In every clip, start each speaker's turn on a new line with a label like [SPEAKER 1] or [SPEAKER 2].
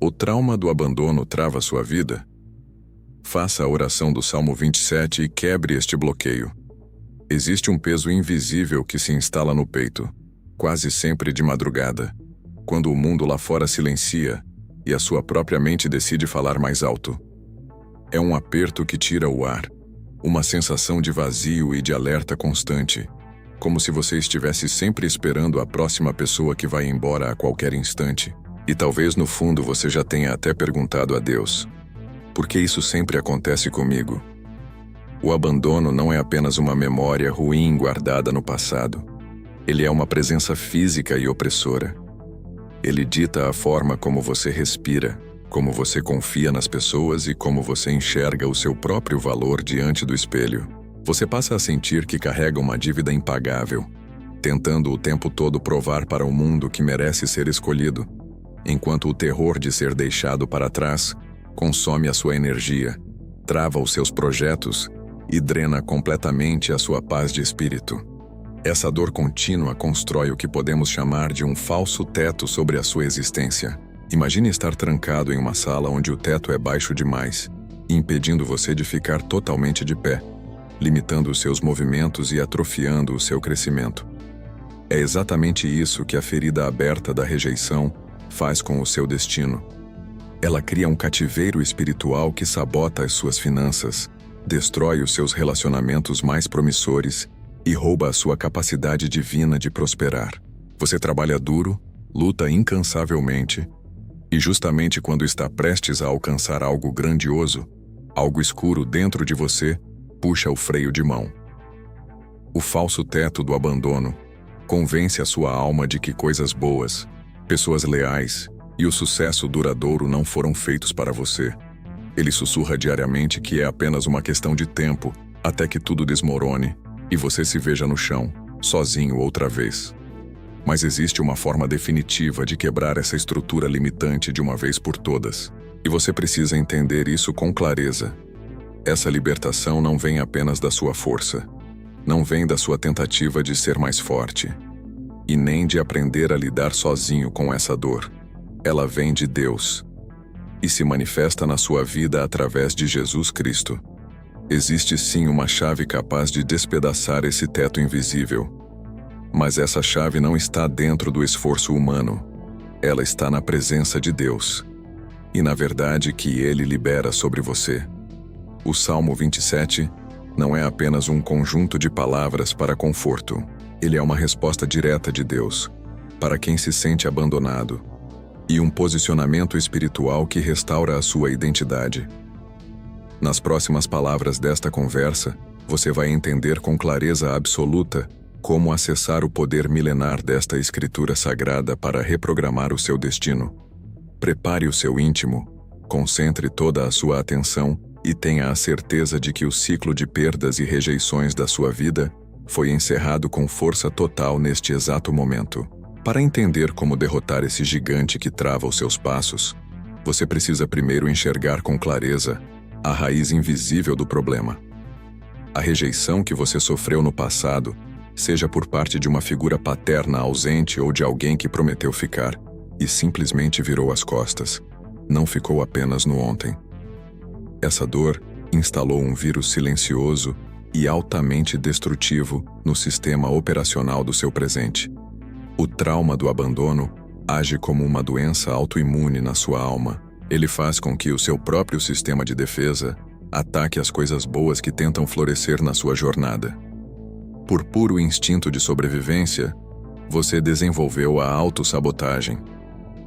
[SPEAKER 1] O trauma do abandono trava sua vida? Faça a oração do Salmo 27 e quebre este bloqueio. Existe um peso invisível que se instala no peito, quase sempre de madrugada, quando o mundo lá fora silencia e a sua própria mente decide falar mais alto. É um aperto que tira o ar, uma sensação de vazio e de alerta constante, como se você estivesse sempre esperando a próxima pessoa que vai embora a qualquer instante. E talvez no fundo você já tenha até perguntado a Deus: por que isso sempre acontece comigo? O abandono não é apenas uma memória ruim guardada no passado. Ele é uma presença física e opressora. Ele dita a forma como você respira, como você confia nas pessoas e como você enxerga o seu próprio valor diante do espelho. Você passa a sentir que carrega uma dívida impagável, tentando o tempo todo provar para o mundo que merece ser escolhido, enquanto o terror de ser deixado para trás consome a sua energia, trava os seus projetos e drena completamente a sua paz de espírito. Essa dor contínua constrói o que podemos chamar de um falso teto sobre a sua existência. Imagine estar trancado em uma sala onde o teto é baixo demais, impedindo você de ficar totalmente de pé, limitando os seus movimentos e atrofiando o seu crescimento. É exatamente isso que a ferida aberta da rejeição faz com o seu destino. Ela cria um cativeiro espiritual que sabota as suas finanças, destrói os seus relacionamentos mais promissores e rouba a sua capacidade divina de prosperar. Você trabalha duro, luta incansavelmente, e justamente quando está prestes a alcançar algo grandioso, algo escuro dentro de você puxa o freio de mão. O falso teto do abandono convence a sua alma de que coisas boas, pessoas leais e o sucesso duradouro não foram feitos para você. Ele sussurra diariamente que é apenas uma questão de tempo até que tudo desmorone e você se veja no chão, sozinho outra vez. Mas existe uma forma definitiva de quebrar essa estrutura limitante de uma vez por todas. E você precisa entender isso com clareza. Essa libertação não vem apenas da sua força, não vem da sua tentativa de ser mais forte, e nem de aprender a lidar sozinho com essa dor. Ela vem de Deus e se manifesta na sua vida através de Jesus Cristo. Existe sim uma chave capaz de despedaçar esse teto invisível, mas essa chave não está dentro do esforço humano. Ela está na presença de Deus e na verdade que Ele libera sobre você. O Salmo 27 não é apenas um conjunto de palavras para conforto. Ele é uma resposta direta de Deus para quem se sente abandonado e um posicionamento espiritual que restaura a sua identidade. Nas próximas palavras desta conversa, você vai entender com clareza absoluta como acessar o poder milenar desta escritura sagrada para reprogramar o seu destino. Prepare o seu íntimo, concentre toda a sua atenção e tenha a certeza de que o ciclo de perdas e rejeições da sua vida foi encerrado com força total neste exato momento. Para entender como derrotar esse gigante que trava os seus passos, você precisa primeiro enxergar com clareza a raiz invisível do problema. A rejeição que você sofreu no passado, seja por parte de uma figura paterna ausente ou de alguém que prometeu ficar e simplesmente virou as costas, não ficou apenas no ontem. Essa dor instalou um vírus silencioso e altamente destrutivo no sistema operacional do seu presente. O trauma do abandono age como uma doença autoimune na sua alma. Ele faz com que o seu próprio sistema de defesa ataque as coisas boas que tentam florescer na sua jornada. Por puro instinto de sobrevivência, você desenvolveu a autossabotagem,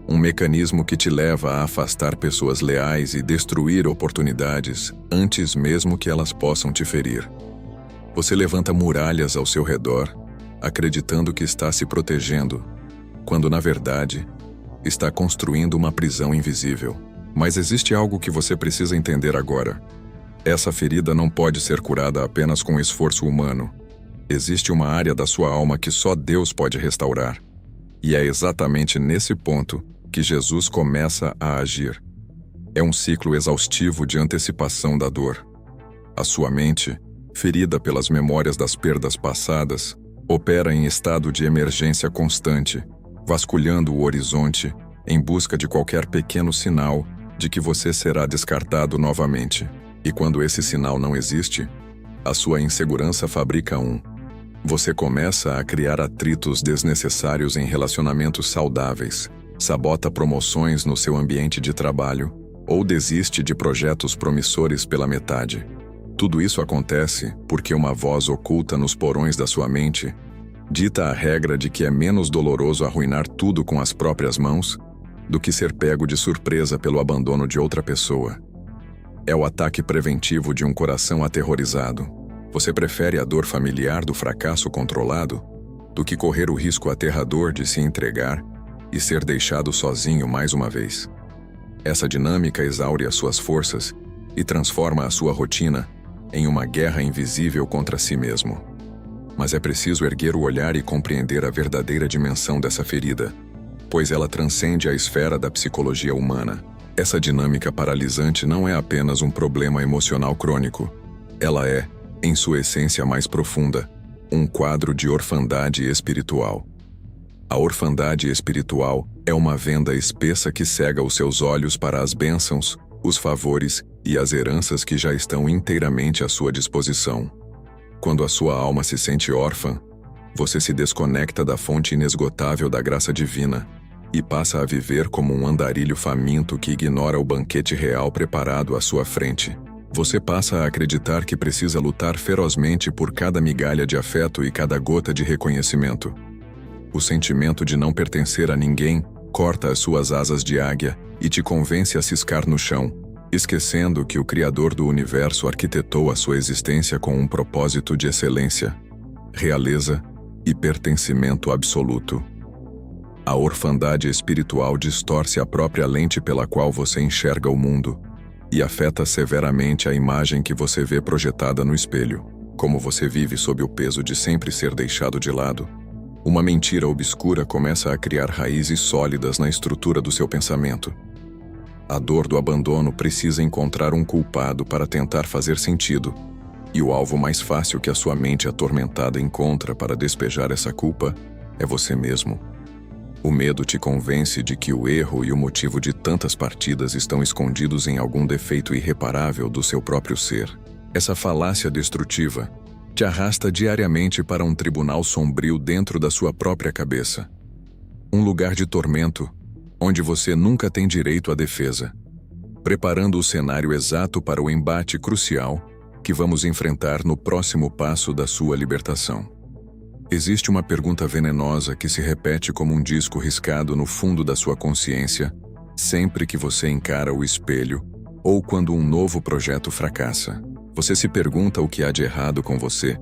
[SPEAKER 1] um mecanismo que te leva a afastar pessoas leais e destruir oportunidades antes mesmo que elas possam te ferir. Você levanta muralhas ao seu redor, acreditando que está se protegendo, quando na verdade está construindo uma prisão invisível. Mas existe algo que você precisa entender agora. Essa ferida não pode ser curada apenas com esforço humano. Existe uma área da sua alma que só Deus pode restaurar. E é exatamente nesse ponto que Jesus começa a agir. É um ciclo exaustivo de antecipação da dor. A sua mente, ferida pelas memórias das perdas passadas, opera em estado de emergência constante, vasculhando o horizonte em busca de qualquer pequeno sinal de que você será descartado novamente. E quando esse sinal não existe, a sua insegurança fabrica um. Você começa a criar atritos desnecessários em relacionamentos saudáveis, sabota promoções no seu ambiente de trabalho ou desiste de projetos promissores pela metade. Tudo isso acontece porque uma voz oculta nos porões da sua mente dita a regra de que é menos doloroso arruinar tudo com as próprias mãos do que ser pego de surpresa pelo abandono de outra pessoa. É o ataque preventivo de um coração aterrorizado. Você prefere a dor familiar do fracasso controlado do que correr o risco aterrador de se entregar e ser deixado sozinho mais uma vez. Essa dinâmica exaure as suas forças e transforma a sua rotina em uma guerra invisível contra si mesmo. Mas é preciso erguer o olhar e compreender a verdadeira dimensão dessa ferida, pois ela transcende a esfera da psicologia humana. Essa dinâmica paralisante não é apenas um problema emocional crônico. Ela é, em sua essência mais profunda, um quadro de orfandade espiritual. A orfandade espiritual é uma venda espessa que cega os seus olhos para as bênçãos, os favores e as heranças que já estão inteiramente à sua disposição. Quando a sua alma se sente órfã, você se desconecta da fonte inesgotável da graça divina e passa a viver como um andarilho faminto que ignora o banquete real preparado à sua frente. Você passa a acreditar que precisa lutar ferozmente por cada migalha de afeto e cada gota de reconhecimento. O sentimento de não pertencer a ninguém corta as suas asas de águia e te convence a ciscar no chão, esquecendo que o Criador do Universo arquitetou a sua existência com um propósito de excelência, realeza e pertencimento absoluto. A orfandade espiritual distorce a própria lente pela qual você enxerga o mundo e afeta severamente a imagem que você vê projetada no espelho. Como você vive sob o peso de sempre ser deixado de lado, uma mentira obscura começa a criar raízes sólidas na estrutura do seu pensamento. A dor do abandono precisa encontrar um culpado para tentar fazer sentido, e o alvo mais fácil que a sua mente atormentada encontra para despejar essa culpa é você mesmo. O medo te convence de que o erro e o motivo de tantas partidas estão escondidos em algum defeito irreparável do seu próprio ser. Essa falácia destrutiva te arrasta diariamente para um tribunal sombrio dentro da sua própria cabeça. Um lugar de tormento, onde você nunca tem direito à defesa, preparando o cenário exato para o embate crucial que vamos enfrentar no próximo passo da sua libertação. Existe uma pergunta venenosa que se repete como um disco riscado no fundo da sua consciência sempre que você encara o espelho ou quando um novo projeto fracassa. Você se pergunta o que há de errado com você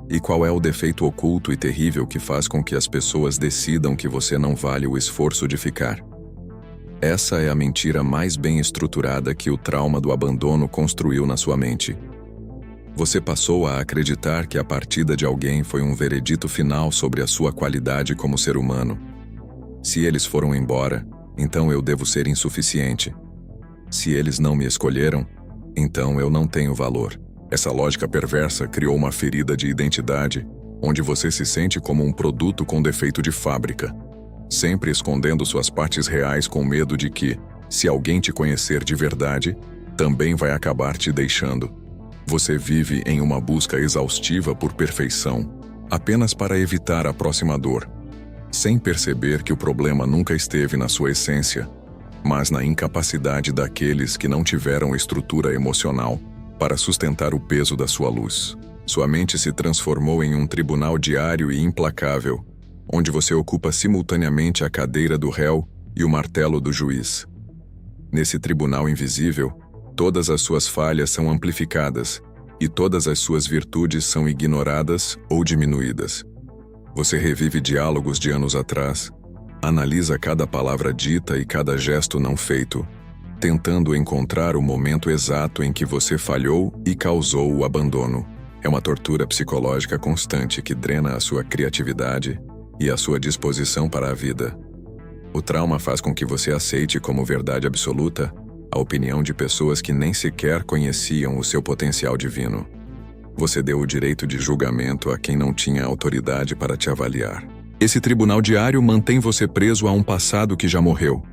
[SPEAKER 1] e qual é o defeito oculto e terrível que faz com que as pessoas decidam que você não vale o esforço de ficar. Essa é a mentira mais bem estruturada que o trauma do abandono construiu na sua mente. Você passou a acreditar que a partida de alguém foi um veredito final sobre a sua qualidade como ser humano. Se eles foram embora, então eu devo ser insuficiente. Se eles não me escolheram, então eu não tenho valor. Essa lógica perversa criou uma ferida de identidade, onde você se sente como um produto com defeito de fábrica, sempre escondendo suas partes reais com medo de que, se alguém te conhecer de verdade, também vai acabar te deixando. Você vive em uma busca exaustiva por perfeição, apenas para evitar a próxima dor, sem perceber que o problema nunca esteve na sua essência, mas na incapacidade daqueles que não tiveram estrutura emocional para sustentar o peso da sua luz. Sua mente se transformou em um tribunal diário e implacável, onde você ocupa simultaneamente a cadeira do réu e o martelo do juiz. Nesse tribunal invisível, todas as suas falhas são amplificadas e todas as suas virtudes são ignoradas ou diminuídas. Você revive diálogos de anos atrás, analisa cada palavra dita e cada gesto não feito, tentando encontrar o momento exato em que você falhou e causou o abandono. É uma tortura psicológica constante que drena a sua criatividade e a sua disposição para a vida. O trauma faz com que você aceite como verdade absoluta a opinião de pessoas que nem sequer conheciam o seu potencial divino. Você deu o direito de julgamento a quem não tinha autoridade para te avaliar. Esse tribunal diário mantém você preso a um passado que já morreu,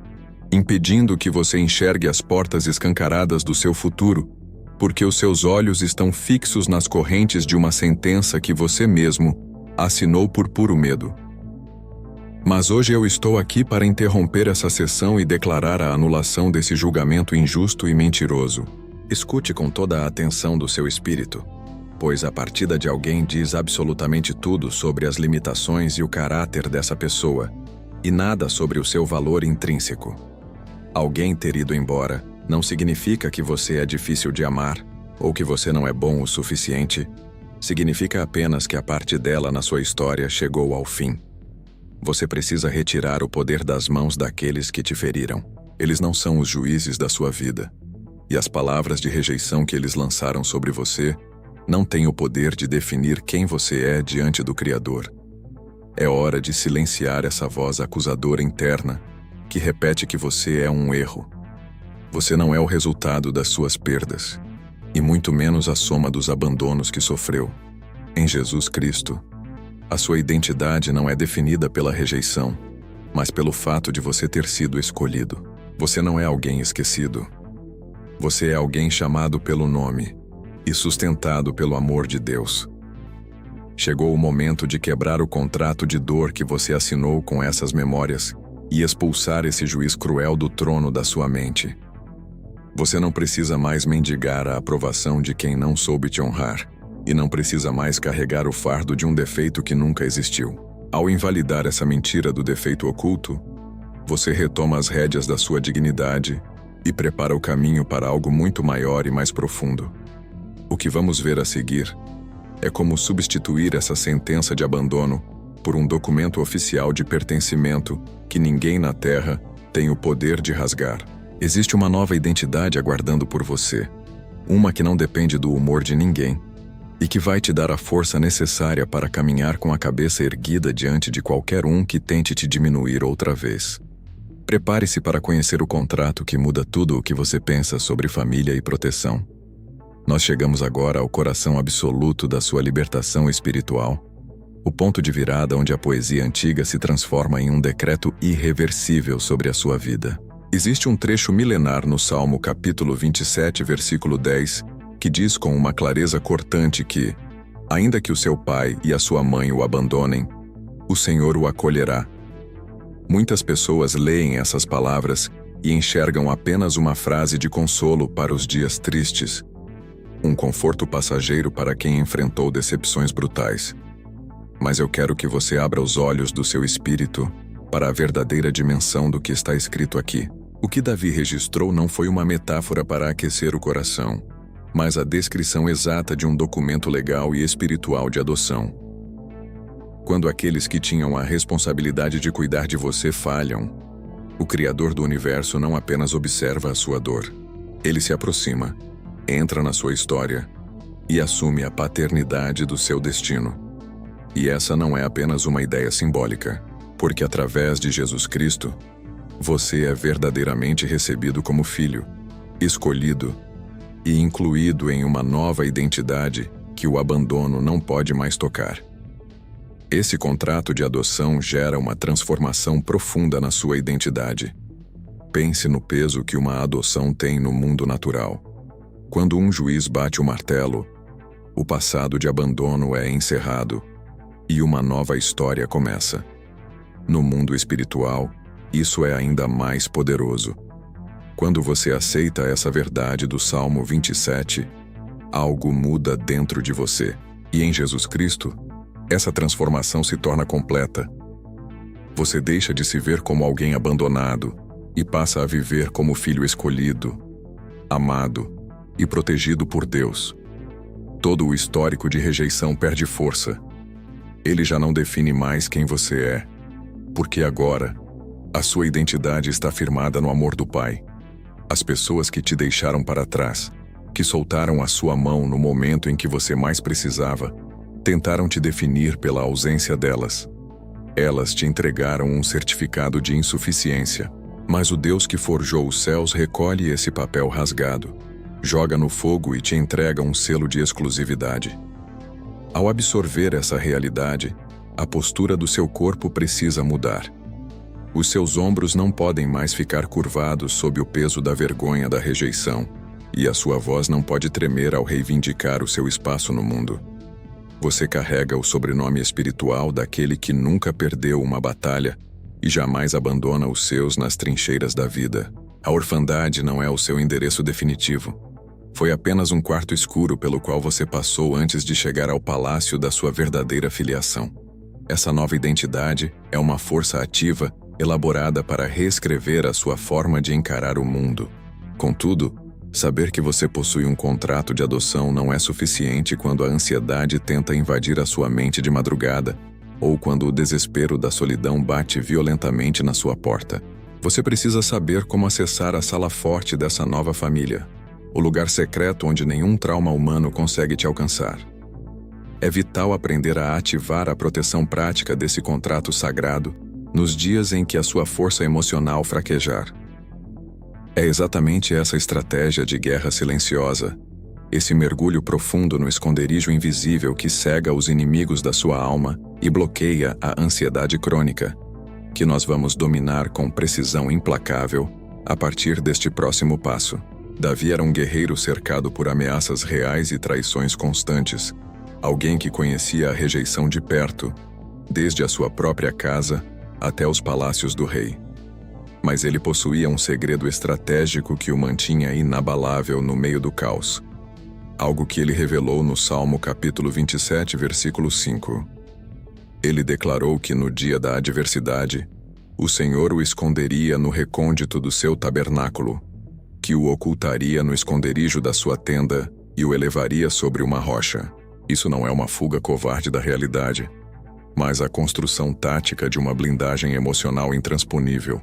[SPEAKER 1] impedindo que você enxergue as portas escancaradas do seu futuro, porque os seus olhos estão fixos nas correntes de uma sentença que você mesmo assinou por puro medo. Mas hoje eu estou aqui para interromper essa sessão e declarar a anulação desse julgamento injusto e mentiroso. Escute com toda a atenção do seu espírito, pois a partida de alguém diz absolutamente tudo sobre as limitações e o caráter dessa pessoa, e nada sobre o seu valor intrínseco. Alguém ter ido embora não significa que você é difícil de amar ou que você não é bom o suficiente. Significa apenas que a parte dela na sua história chegou ao fim. Você precisa retirar o poder das mãos daqueles que te feriram. Eles não são os juízes da sua vida. E as palavras de rejeição que eles lançaram sobre você não têm o poder de definir quem você é diante do Criador. É hora de silenciar essa voz acusadora interna que repete que você é um erro. Você não é o resultado das suas perdas, e muito menos a soma dos abandonos que sofreu. Em Jesus Cristo, a sua identidade não é definida pela rejeição, mas pelo fato de você ter sido escolhido. Você não é alguém esquecido. Você é alguém chamado pelo nome e sustentado pelo amor de Deus. Chegou o momento de quebrar o contrato de dor que você assinou com essas memórias e expulsar esse juiz cruel do trono da sua mente. Você não precisa mais mendigar a aprovação de quem não soube te honrar, e não precisa mais carregar o fardo de um defeito que nunca existiu. Ao invalidar essa mentira do defeito oculto, você retoma as rédeas da sua dignidade e prepara o caminho para algo muito maior e mais profundo. O que vamos ver a seguir é como substituir essa sentença de abandono por um documento oficial de pertencimento que ninguém na Terra tem o poder de rasgar. Existe uma nova identidade aguardando por você, uma que não depende do humor de ninguém e que vai te dar a força necessária para caminhar com a cabeça erguida diante de qualquer um que tente te diminuir outra vez. Prepare-se para conhecer o contrato que muda tudo o que você pensa sobre família e proteção. Nós chegamos agora ao coração absoluto da sua libertação espiritual, o ponto de virada onde a poesia antiga se transforma em um decreto irreversível sobre a sua vida. Existe um trecho milenar no Salmo capítulo 27, versículo 10, que diz com uma clareza cortante que, ainda que o seu pai e a sua mãe o abandonem, o Senhor o acolherá. Muitas pessoas leem essas palavras e enxergam apenas uma frase de consolo para os dias tristes, um conforto passageiro para quem enfrentou decepções brutais. Mas eu quero que você abra os olhos do seu espírito para a verdadeira dimensão do que está escrito aqui. O que Davi registrou não foi uma metáfora para aquecer o coração, mas a descrição exata de um documento legal e espiritual de adoção. Quando aqueles que tinham a responsabilidade de cuidar de você falham, o Criador do universo não apenas observa a sua dor, ele se aproxima, entra na sua história e assume a paternidade do seu destino. E essa não é apenas uma ideia simbólica, porque através de Jesus Cristo, você é verdadeiramente recebido como filho, escolhido e incluído em uma nova identidade que o abandono não pode mais tocar. Esse contrato de adoção gera uma transformação profunda na sua identidade. Pense no peso que uma adoção tem no mundo natural. Quando um juiz bate o martelo, o passado de abandono é encerrado e uma nova história começa. No mundo espiritual, isso é ainda mais poderoso. Quando você aceita essa verdade do Salmo 27, algo muda dentro de você. E em Jesus Cristo, essa transformação se torna completa. Você deixa de se ver como alguém abandonado e passa a viver como filho escolhido, amado e protegido por Deus. Todo o histórico de rejeição perde força. Ele já não define mais quem você é, porque agora a sua identidade está firmada no amor do Pai. As pessoas que te deixaram para trás, que soltaram a sua mão no momento em que você mais precisava, tentaram te definir pela ausência delas. Elas te entregaram um certificado de insuficiência, mas o Deus que forjou os céus recolhe esse papel rasgado, joga no fogo e te entrega um selo de exclusividade. Ao absorver essa realidade, a postura do seu corpo precisa mudar. Os seus ombros não podem mais ficar curvados sob o peso da vergonha da rejeição, e a sua voz não pode tremer ao reivindicar o seu espaço no mundo. Você carrega o sobrenome espiritual daquele que nunca perdeu uma batalha e jamais abandona os seus nas trincheiras da vida. A orfandade não é o seu endereço definitivo. Foi apenas um quarto escuro pelo qual você passou antes de chegar ao palácio da sua verdadeira filiação. Essa nova identidade é uma força ativa elaborada para reescrever a sua forma de encarar o mundo. Contudo, saber que você possui um contrato de adoção não é suficiente quando a ansiedade tenta invadir a sua mente de madrugada ou quando o desespero da solidão bate violentamente na sua porta. Você precisa saber como acessar a sala forte dessa nova família, o lugar secreto onde nenhum trauma humano consegue te alcançar. É vital aprender a ativar a proteção prática desse contrato sagrado nos dias em que a sua força emocional fraquejar. É exatamente essa estratégia de guerra silenciosa, esse mergulho profundo no esconderijo invisível que cega os inimigos da sua alma e bloqueia a ansiedade crônica, que nós vamos dominar com precisão implacável a partir deste próximo passo. Davi era um guerreiro cercado por ameaças reais e traições constantes, alguém que conhecia a rejeição de perto, desde a sua própria casa até os palácios do rei. Mas ele possuía um segredo estratégico que o mantinha inabalável no meio do caos. Algo que ele revelou no Salmo capítulo 27, versículo 5. Ele declarou que no dia da adversidade, o Senhor o esconderia no recôndito do seu tabernáculo, que o ocultaria no esconderijo da sua tenda e o elevaria sobre uma rocha. Isso não é uma fuga covarde da realidade, mas a construção tática de uma blindagem emocional intransponível.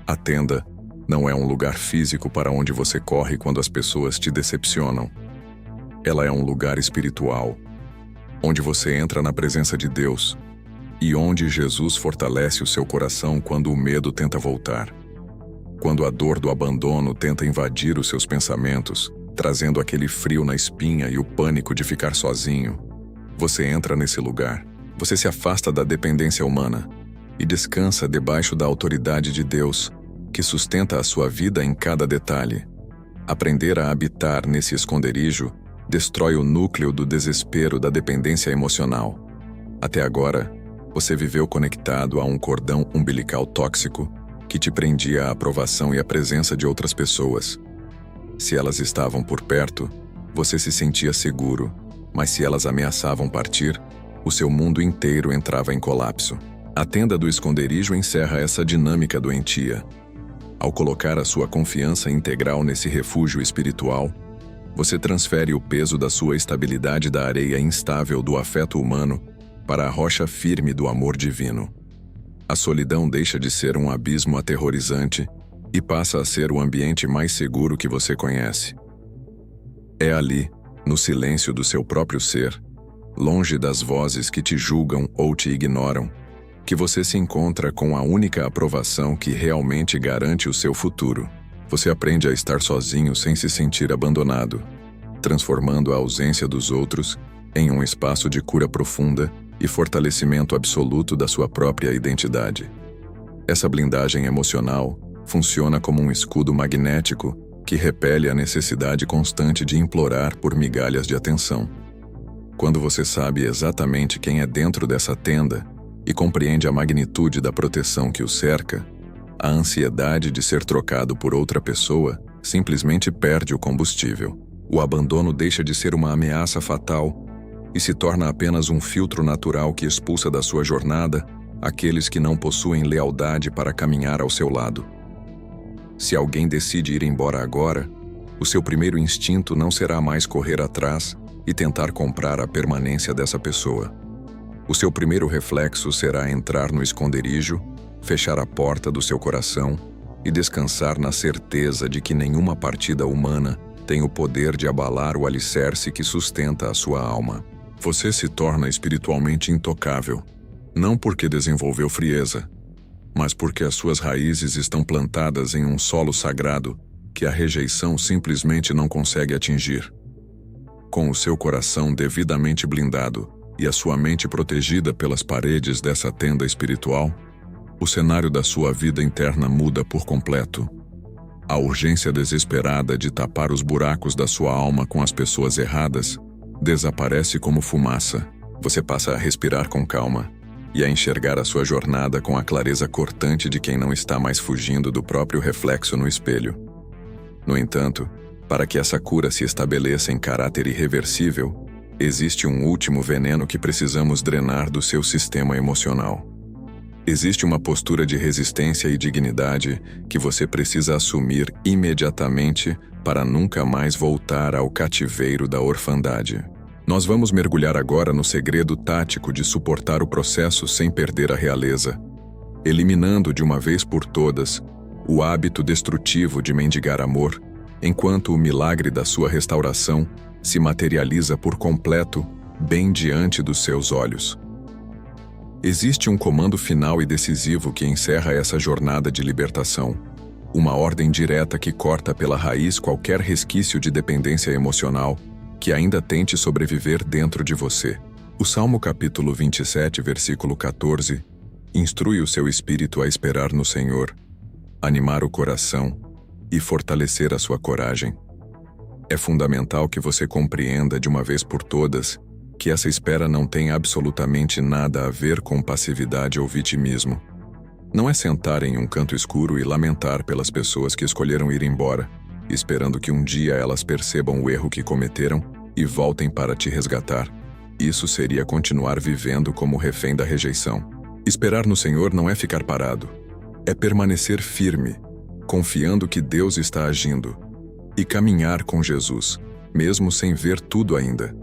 [SPEAKER 1] A tenda não é um lugar físico para onde você corre quando as pessoas te decepcionam. Ela é um lugar espiritual, onde você entra na presença de Deus e onde Jesus fortalece o seu coração quando o medo tenta voltar. Quando a dor do abandono tenta invadir os seus pensamentos, trazendo aquele frio na espinha e o pânico de ficar sozinho, você entra nesse lugar. Você se afasta da dependência humana e descansa debaixo da autoridade de Deus, que sustenta a sua vida em cada detalhe. Aprender a habitar nesse esconderijo destrói o núcleo do desespero da dependência emocional. Até agora, você viveu conectado a um cordão umbilical tóxico que te prendia à aprovação e à presença de outras pessoas. Se elas estavam por perto, você se sentia seguro, mas se elas ameaçavam partir, o seu mundo inteiro entrava em colapso. A tenda do esconderijo encerra essa dinâmica doentia. Ao colocar a sua confiança integral nesse refúgio espiritual, você transfere o peso da sua estabilidade da areia instável do afeto humano para a rocha firme do amor divino. A solidão deixa de ser um abismo aterrorizante e passa a ser o ambiente mais seguro que você conhece. É ali, no silêncio do seu próprio ser, longe das vozes que te julgam ou te ignoram, que você se encontra com a única aprovação que realmente garante o seu futuro. Você aprende a estar sozinho sem se sentir abandonado, transformando a ausência dos outros em um espaço de cura profunda e fortalecimento absoluto da sua própria identidade. Essa blindagem emocional funciona como um escudo magnético que repele a necessidade constante de implorar por migalhas de atenção. Quando você sabe exatamente quem é dentro dessa tenda e compreende a magnitude da proteção que o cerca, a ansiedade de ser trocado por outra pessoa simplesmente perde o combustível. O abandono deixa de ser uma ameaça fatal e se torna apenas um filtro natural que expulsa da sua jornada aqueles que não possuem lealdade para caminhar ao seu lado. Se alguém decide ir embora agora, o seu primeiro instinto não será mais correr atrás e tentar comprar a permanência dessa pessoa. O seu primeiro reflexo será entrar no esconderijo, fechar a porta do seu coração e descansar na certeza de que nenhuma partida humana tem o poder de abalar o alicerce que sustenta a sua alma. Você se torna espiritualmente intocável, não porque desenvolveu frieza, mas porque as suas raízes estão plantadas em um solo sagrado que a rejeição simplesmente não consegue atingir. Com o seu coração devidamente blindado e a sua mente protegida pelas paredes dessa tenda espiritual, o cenário da sua vida interna muda por completo. A urgência desesperada de tapar os buracos da sua alma com as pessoas erradas desaparece como fumaça. Você passa a respirar com calma e a enxergar a sua jornada com a clareza cortante de quem não está mais fugindo do próprio reflexo no espelho. No entanto, para que essa cura se estabeleça em caráter irreversível, existe um último veneno que precisamos drenar do seu sistema emocional. Existe uma postura de resistência e dignidade que você precisa assumir imediatamente para nunca mais voltar ao cativeiro da orfandade. Nós vamos mergulhar agora no segredo tático de suportar o processo sem perder a realeza, eliminando de uma vez por todas o hábito destrutivo de mendigar amor, enquanto o milagre da sua restauração se materializa por completo bem diante dos seus olhos. Existe um comando final e decisivo que encerra essa jornada de libertação, uma ordem direta que corta pela raiz qualquer resquício de dependência emocional que ainda tente sobreviver dentro de você. O Salmo capítulo 27, versículo 14, instrui o seu espírito a esperar no Senhor, animar o coração e fortalecer a sua coragem. É fundamental que você compreenda de uma vez por todas que essa espera não tem absolutamente nada a ver com passividade ou vitimismo. Não é sentar em um canto escuro e lamentar pelas pessoas que escolheram ir embora, esperando que um dia elas percebam o erro que cometeram e voltem para te resgatar. Isso seria continuar vivendo como refém da rejeição. Esperar no Senhor não é ficar parado, é permanecer firme, confiando que Deus está agindo, e caminhar com Jesus, mesmo sem ver tudo ainda.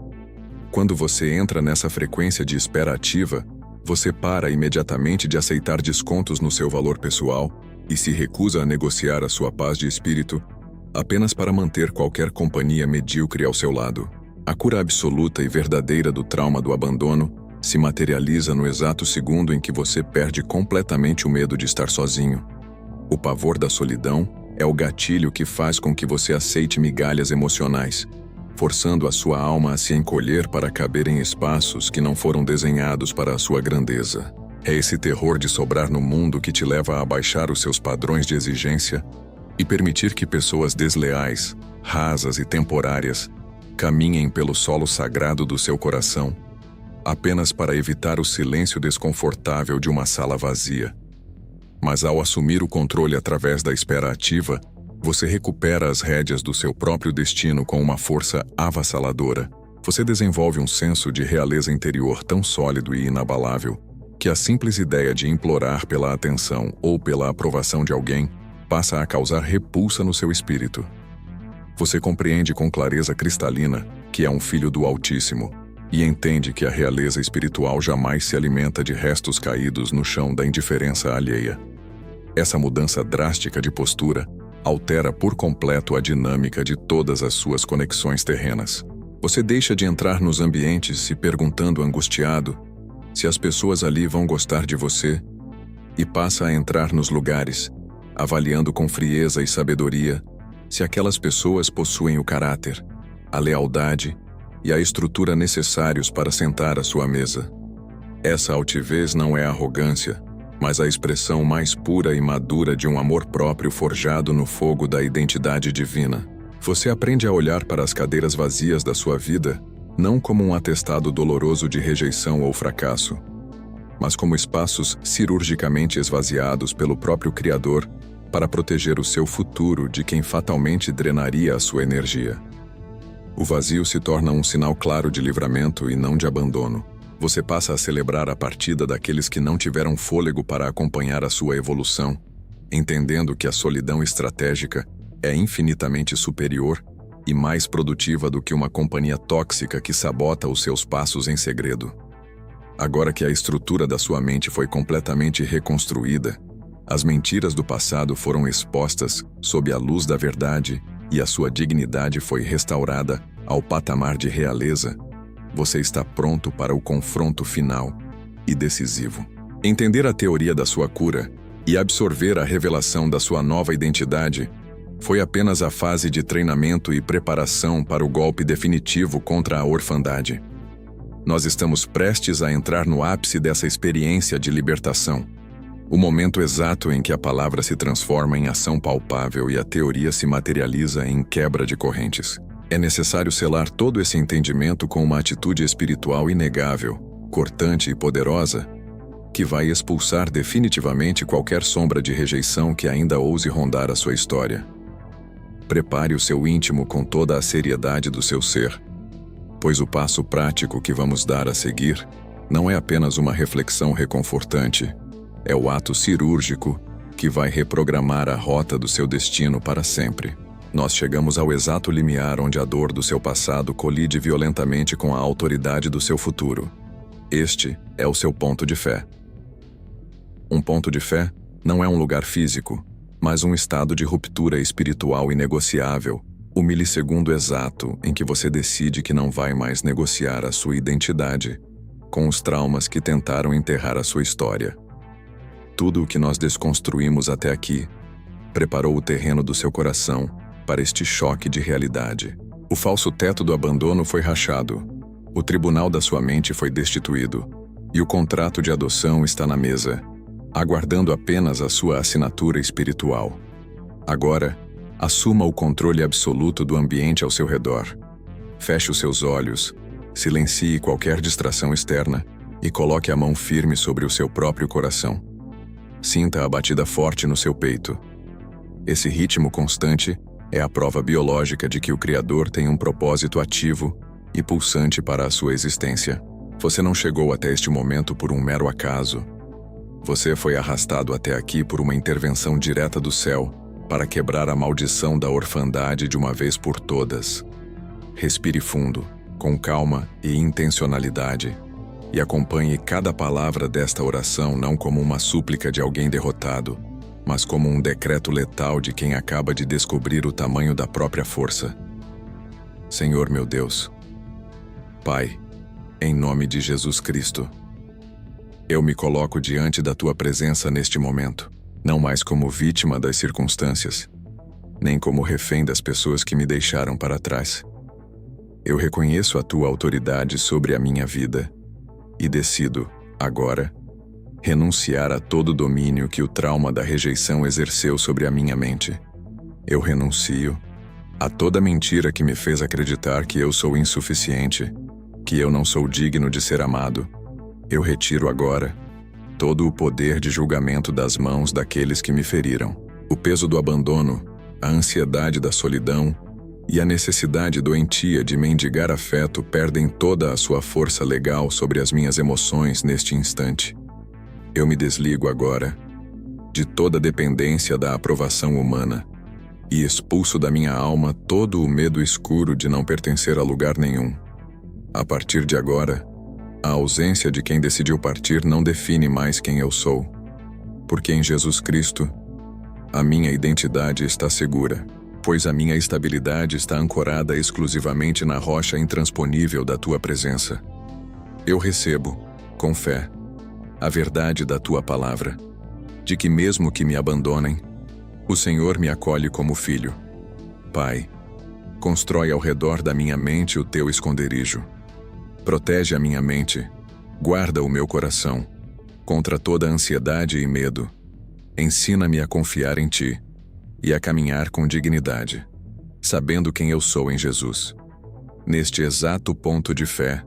[SPEAKER 1] Quando você entra nessa frequência de espera ativa, você para imediatamente de aceitar descontos no seu valor pessoal e se recusa a negociar a sua paz de espírito apenas para manter qualquer companhia medíocre ao seu lado. A cura absoluta e verdadeira do trauma do abandono se materializa no exato segundo em que você perde completamente o medo de estar sozinho. O pavor da solidão é o gatilho que faz com que você aceite migalhas emocionais, forçando a sua alma a se encolher para caber em espaços que não foram desenhados para a sua grandeza. É esse terror de sobrar no mundo que te leva a abaixar os seus padrões de exigência e permitir que pessoas desleais, rasas e temporárias caminhem pelo solo sagrado do seu coração, apenas para evitar o silêncio desconfortável de uma sala vazia. Mas ao assumir o controle através da espera ativa, você recupera as rédeas do seu próprio destino com uma força avassaladora. Você desenvolve um senso de realeza interior tão sólido e inabalável que a simples ideia de implorar pela atenção ou pela aprovação de alguém passa a causar repulsa no seu espírito. Você compreende com clareza cristalina que é um filho do Altíssimo e entende que a realeza espiritual jamais se alimenta de restos caídos no chão da indiferença alheia. Essa mudança drástica de postura altera por completo a dinâmica de todas as suas conexões terrenas. Você deixa de entrar nos ambientes se perguntando angustiado se as pessoas ali vão gostar de você e passa a entrar nos lugares, avaliando com frieza e sabedoria se aquelas pessoas possuem o caráter, a lealdade e a estrutura necessários para sentar à sua mesa. Essa altivez não é arrogância, mas a expressão mais pura e madura de um amor próprio forjado no fogo da identidade divina. Você aprende a olhar para as cadeiras vazias da sua vida não como um atestado doloroso de rejeição ou fracasso, mas como espaços cirurgicamente esvaziados pelo próprio Criador para proteger o seu futuro de quem fatalmente drenaria a sua energia. O vazio se torna um sinal claro de livramento e não de abandono. Você passa a celebrar a partida daqueles que não tiveram fôlego para acompanhar a sua evolução, entendendo que a solidão estratégica é infinitamente superior e mais produtiva do que uma companhia tóxica que sabota os seus passos em segredo. Agora que a estrutura da sua mente foi completamente reconstruída, as mentiras do passado foram expostas sob a luz da verdade e a sua dignidade foi restaurada ao patamar de realeza, você está pronto para o confronto final e decisivo. Entender a teoria da sua cura e absorver a revelação da sua nova identidade foi apenas a fase de treinamento e preparação para o golpe definitivo contra a orfandade. Nós estamos prestes a entrar no ápice dessa experiência de libertação. O momento exato em que a palavra se transforma em ação palpável e a teoria se materializa em quebra de correntes. É necessário selar todo esse entendimento com uma atitude espiritual inegável, cortante e poderosa, que vai expulsar definitivamente qualquer sombra de rejeição que ainda ouse rondar a sua história. Prepare o seu íntimo com toda a seriedade do seu ser, pois o passo prático que vamos dar a seguir não é apenas uma reflexão reconfortante, é o ato cirúrgico que vai reprogramar a rota do seu destino para sempre. Nós chegamos ao exato limiar onde a dor do seu passado colide violentamente com a autoridade do seu futuro. Este é o seu ponto de fé. Um ponto de fé não é um lugar físico, mas um estado de ruptura espiritual inegociável, o milissegundo exato em que você decide que não vai mais negociar a sua identidade com os traumas que tentaram enterrar a sua história. Tudo o que nós desconstruímos até aqui preparou o terreno do seu coração para este choque de realidade. O falso teto do abandono foi rachado, o tribunal da sua mente foi destituído, e o contrato de adoção está na mesa, aguardando apenas a sua assinatura espiritual. Agora, assuma o controle absoluto do ambiente ao seu redor. Feche os seus olhos, silencie qualquer distração externa e coloque a mão firme sobre o seu próprio coração. Sinta a batida forte no seu peito. Esse ritmo constante é a prova biológica de que o Criador tem um propósito ativo e pulsante para a sua existência. Você não chegou até este momento por um mero acaso. Você foi arrastado até aqui por uma intervenção direta do céu para quebrar a maldição da orfandade de uma vez por todas. Respire fundo, com calma e intencionalidade, e acompanhe cada palavra desta oração não como uma súplica de alguém derrotado, mas como um decreto letal de quem acaba de descobrir o tamanho da própria força. Senhor meu Deus, Pai, em nome de Jesus Cristo, eu me coloco diante da Tua presença neste momento, não mais como vítima das circunstâncias, nem como refém das pessoas que me deixaram para trás. Eu reconheço a Tua autoridade sobre a minha vida e decido, agora, renunciar a todo domínio que o trauma da rejeição exerceu sobre a minha mente. Eu renuncio a toda mentira que me fez acreditar que eu sou insuficiente, que eu não sou digno de ser amado. Eu retiro agora todo o poder de julgamento das mãos daqueles que me feriram. O peso do abandono, a ansiedade da solidão e a necessidade doentia de mendigar afeto perdem toda a sua força legal sobre as minhas emoções neste instante. Eu me desligo agora de toda dependência da aprovação humana e expulso da minha alma todo o medo escuro de não pertencer a lugar nenhum. A partir de agora, a ausência de quem decidiu partir não define mais quem eu sou, porque em Jesus Cristo, a minha identidade está segura, pois a minha estabilidade está ancorada exclusivamente na rocha intransponível da Tua presença. Eu recebo, com fé, a verdade da Tua palavra, de que mesmo que me abandonem, o Senhor me acolhe como filho. Pai, constrói ao redor da minha mente o Teu esconderijo. Protege a minha mente, guarda o meu coração, contra toda ansiedade e medo. Ensina-me a confiar em Ti e a caminhar com dignidade, sabendo quem eu sou em Jesus. Neste exato ponto de fé,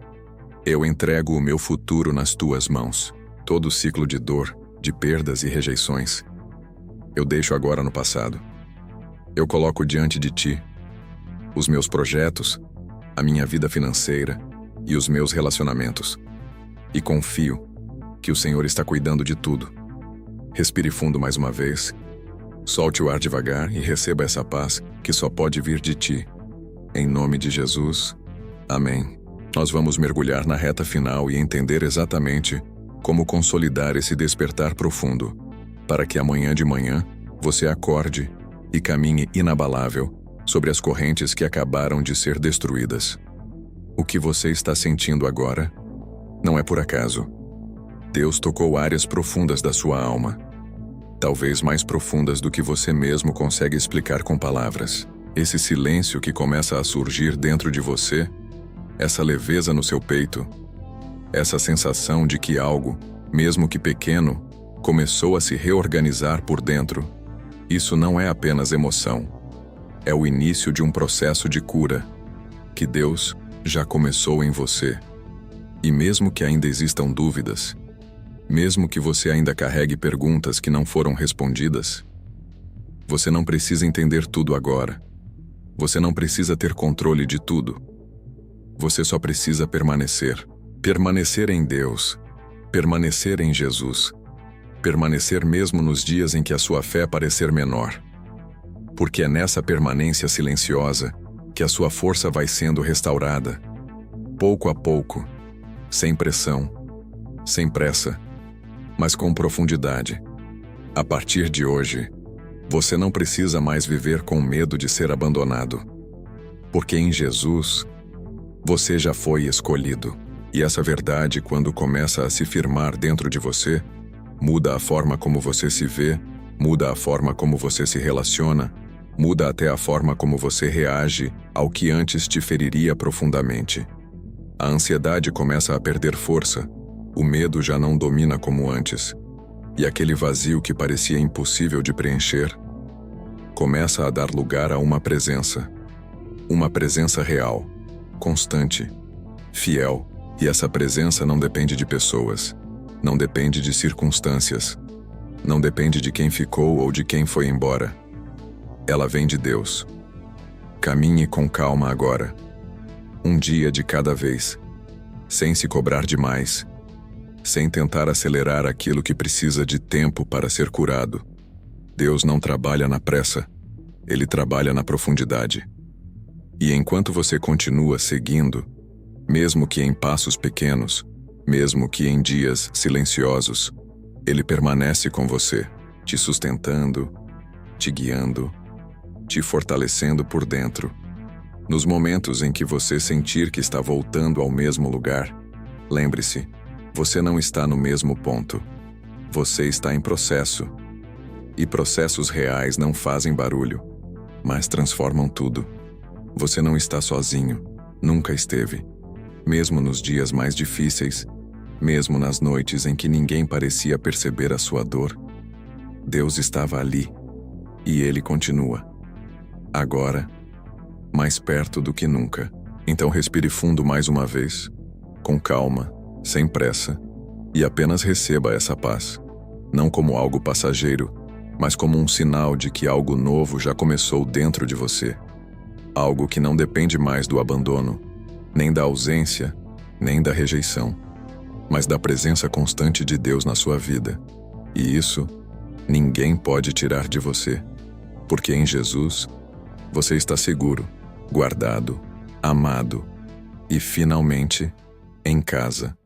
[SPEAKER 1] eu entrego o meu futuro nas Tuas mãos. Todo o ciclo de dor, de perdas e rejeições, eu deixo agora no passado. Eu coloco diante de Ti os meus projetos, a minha vida financeira e os meus relacionamentos. E confio que o Senhor está cuidando de tudo. Respire fundo mais uma vez. Solte o ar devagar e receba essa paz que só pode vir de Ti. Em nome de Jesus. Amém. Nós vamos mergulhar na reta final e entender exatamente como consolidar esse despertar profundo, para que amanhã de manhã você acorde e caminhe inabalável sobre as correntes que acabaram de ser destruídas. O que você está sentindo agora não é por acaso. Deus tocou áreas profundas da sua alma, talvez mais profundas do que você mesmo consegue explicar com palavras. Esse silêncio que começa a surgir dentro de você, essa leveza no seu peito, essa sensação de que algo, mesmo que pequeno, começou a se reorganizar por dentro, isso não é apenas emoção. É o início de um processo de cura que Deus já começou em você. E mesmo que ainda existam dúvidas, mesmo que você ainda carregue perguntas que não foram respondidas, você não precisa entender tudo agora. Você não precisa ter controle de tudo. Você só precisa permanecer. Permanecer em Deus. Permanecer em Jesus. Permanecer mesmo nos dias em que a sua fé parecer menor. Porque é nessa permanência silenciosa que a sua força vai sendo restaurada. Pouco a pouco. Sem pressão. Sem pressa. Mas com profundidade. A partir de hoje, você não precisa mais viver com medo de ser abandonado. Porque em Jesus, você já foi escolhido. E essa verdade, quando começa a se firmar dentro de você, muda a forma como você se vê, muda a forma como você se relaciona, muda até a forma como você reage ao que antes te feriria profundamente. A ansiedade começa a perder força, o medo já não domina como antes, e aquele vazio que parecia impossível de preencher, começa a dar lugar a uma presença real, constante, fiel, e essa presença não depende de pessoas, não depende de circunstâncias, não depende de quem ficou ou de quem foi embora. Ela vem de Deus. Caminhe com calma agora, um dia de cada vez, sem se cobrar demais, sem tentar acelerar aquilo que precisa de tempo para ser curado. Deus não trabalha na pressa, Ele trabalha na profundidade. E enquanto você continua seguindo, mesmo que em passos pequenos, mesmo que em dias silenciosos, Ele permanece com você, te sustentando, te guiando, te fortalecendo por dentro. Nos momentos em que você sentir que está voltando ao mesmo lugar, lembre-se, você não está no mesmo ponto. Você está em processo. E processos reais não fazem barulho, mas transformam tudo. Você não está sozinho, nunca esteve. Mesmo nos dias mais difíceis, mesmo nas noites em que ninguém parecia perceber a sua dor, Deus estava ali, e Ele continua. Agora, mais perto do que nunca. Então respire fundo mais uma vez, com calma, sem pressa, e apenas receba essa paz, não como algo passageiro, mas como um sinal de que algo novo já começou dentro de você. Algo que não depende mais do abandono, nem da ausência, nem da rejeição, mas da presença constante de Deus na sua vida. E isso, ninguém pode tirar de você, porque em Jesus, você está seguro, guardado, amado e, finalmente, em casa.